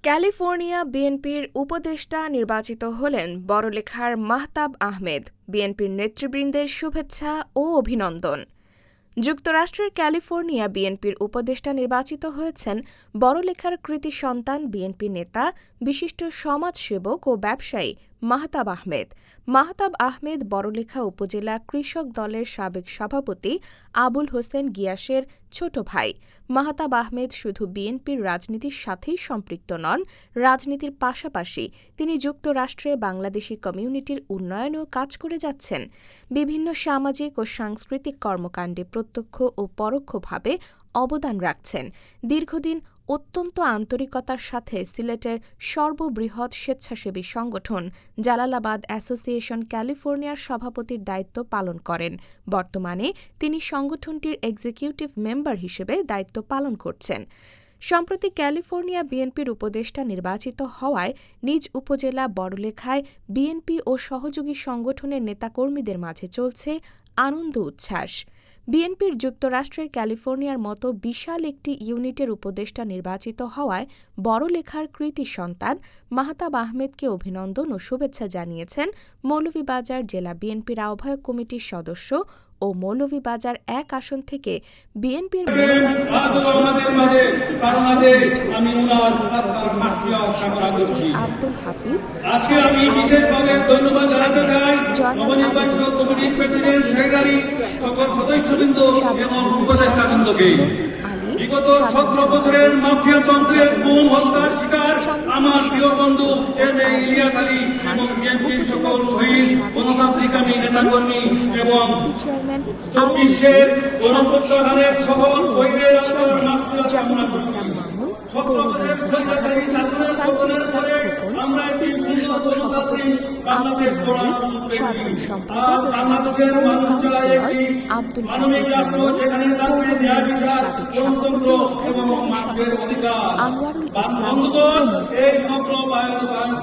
California বিএনপির উপদেষ্টা নির্বাচিত হলেন বড়লেখার মাহতাব আহমেদ। বিএনপির নেতৃবৃন্দের শুভেচ্ছা ও অভিনন্দন। যুক্তরাষ্ট্রের ক্যালিফোর্নিয়া বিএনপির উপদেষ্টা নির্বাচিত হয়েছেন বড়লেখার কৃতি সন্তান বিএনপি নেতা, বিশিষ্ট সমাজসেবক ও ব্যবসায়ী মাহতাব আহমেদ। মাহতাব আহমেদ বড়লেখা উপজেলা কৃষক দলের সাবেক সভাপতি আবুল হোসেন গিয়াসের ছোট ভাই। মাহতাব আহমেদ শুধু বিএনপির রাজনীতির সাথেই সম্পৃক্ত নন, রাজনীতির পাশাপাশি তিনি যুক্তরাষ্ট্রে বাংলাদেশি কমিউনিটির উন্নয়নেও কাজ করে যাচ্ছেন। বিভিন্ন সামাজিক ও সাংস্কৃতিক কর্মকাণ্ডে প্রত্যক্ষ ও পরোক্ষভাবে অবদান রাখছেন। দীর্ঘদিন অত্যন্ত আন্তরিকতার সাথে সিলেটের সর্ববৃহৎ স্বেচ্ছাসেবী সংগঠন জালালাবাদ অ্যাসোসিয়েশন ক্যালিফোর্নিয়ার সভাপতির দায়িত্ব পালন করেন। বর্তমানে তিনি সংগঠনটির এক্সিকিউটিভ মেম্বার হিসেবে দায়িত্ব পালন করছেন। সম্প্রতি ক্যালিফোর্নিয়া বিএনপির উপদেষ্টা নির্বাচিত হওয়ায় নিজ উপজেলা বড়লেখায় বিএনপি ও সহযোগী সংগঠনের নেতাকর্মীদের মাঝে চলছে আনন্দ উচ্ছ্বাস। বিএনপির যুক্তরাষ্ট্রের ক্যালিফোর্নিয়ার মতো বিশাল একটি ইউনিটের উপদেষ্টা নির্বাচিত হওয়ায় বড়লেখার কৃতি সন্তান মাহতাব আহমেদকে অভিনন্দন ও শুভেচ্ছা জানিয়েছেন মৌলভীবাজার জেলা বিএনপির আহ্বায়ক কমিটির সদস্য ও মৌলভীবাজার ১ আসন থেকে বিএনপির আব্দুল হাফিজ। আজকে আমি বিশেষভাবে ধন্যবাদ জানাতে চাই নবনির্বাচিত কমিটির প্রেসিডেন্ট, সেক্রেটারি, সকল সদস্যবৃন্দ এবং উপদেষ্টাবৃন্দকে। বিগত ১৭ বছরের মাফিয়া তন্ত্রের গুম হত্যার শিকার আমার প্রিয় বন্ধু এম.এ. ইলিয়াস আলী এবং বিএনপির সকল শহীদ গণতান্ত্রিক নেতাকর্মী এবং ২৪-এর গণপ্রত্যাহারের সকল শহীদের আত্মার মাগফিরাত কামনা করছি। ১৭ বছরের স্বৈরাচারী শাসনের পতনের পরে আমরা একটি সুন্দর গণতান্ত্রিক বাংলাদেশ গড়ার সুযোগ পেয়েছি। আর বাংলাদেশের মানুষ চায় একটি মানবিক রাষ্ট্র, যেখানে থাকবে ন্যায় বিচার, গণতন্ত্র এবং মানুষের অধিকার। বন্ধুগণ, এই স্বপ্ন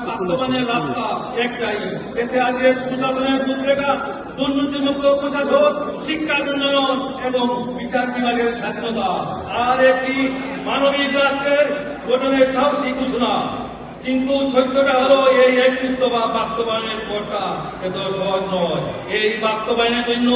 বাস্তবায়নের রাস্তা একটাই। এতে আজকে সুশাসনের রূপরেখা, দুর্নীতিমুক্ত প্রশাসন, শিক্ষার উন্নয়ন এবং বিচার বিভাগের স্বাধীনতা, আর একটি মানবিক রাষ্ট্রের গঠনের সাহসী ঘোষণা। কিন্তু সত্যটা হলো এই একত্রিশতবা বাস্তবায়নের পরটা এত সহজ নয়। এই বাস্তবায়নের জন্য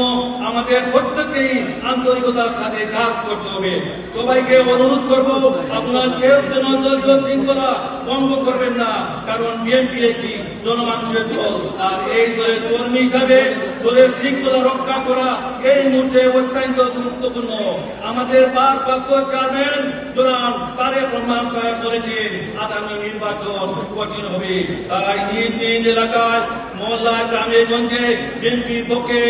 আমাদের প্রত্যেককেই আন্তরিকতার সাথে কাজ করতে হবে। সবাইকে অনুরোধ করব, আপনার কেউ যেন দলীয় শৃঙ্খলা ভঙ্গ করবেন না, কারণ বিএনপি একটি জনমানুষের দল। আর এই দলের কর্মী হিসাবে দলের শৃঙ্খলা রক্ষা করা এই মুহূর্তে অত্যন্ত গুরুত্বপূর্ণ। আমাদের ভারপ্রাপ্ত চেয়ারম্যান জনাব তারেক রহমান সাহেব বলেছেন, আগামী নির্বাচন কঠিন হবে। তাই নিজ নিজ এলাকায়, মহল্লায়, গ্রামে গঞ্জে বিএনপির পক্ষে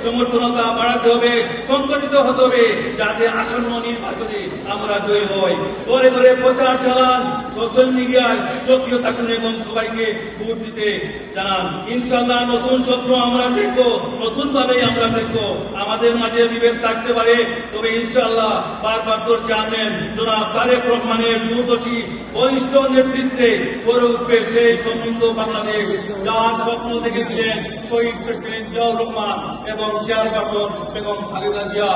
সমর্থনতা বাড়াতে হবে, সংগঠিত হতে হবে, যাতে আসন্ন নির্বাচনে আমরা জয়ী হই। ঘরে ঘরে প্রচার চালান, সোশ্যাল মিডিয়ায় সক্রিয় থাকুন এবং সবাইকে ভোট দিতে জানান। ইনশাল্লাহ নতুন স্বপ্ন আমরা দেখব, নতুন ভাবেই আমরা দেখব। আমাদের মাঝে বিভেদ থাকতে পারে, তবে ইনশাল্লাহ ভারপ্রাপ্ত চেয়ারম্যান জনাব তারেক রহমানের দূরদর্শী বরিষ্ঠ নেতৃত্বে গড়ে উঠবে সেই সমৃদ্ধ বাংলাদেশ, যার স্বপ্ন দেখেছিলেন শহীদ প্রেসিডেন্ট জিয়াউর রহমান এবং চেয়ারপারসন বেগম খালেদা জিয়া।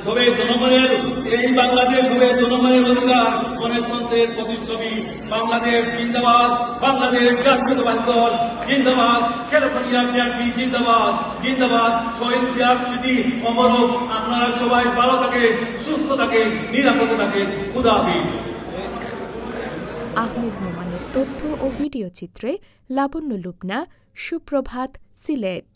তবে জনগণের এই বাংলাদেশ হবে জনগণের অধিকার, গণতন্ত্রের প্রতিচ্ছবি। বাংলাদেশ জিন্দাবাদ, বাংলাদেশ জাতীয়তাবাদী দল জিন্দাবাদ, ক্যালিফোর্নিয়া বিএনপি জিন্দাবাদ, জিন্দাবাদ। শহীদ জিয়ার স্মৃতি অমর হোক। আপনারা সবাই ভালো থাকেন, সুস্থ থাকেন, নিরাপদে থাকেন। খুদা হাফেজ। আহমেদ নোমানের তথ্য ও ভিডিও চিত্রে লাবণ্য লুবনা, সুপ্রভাত, সিলেট।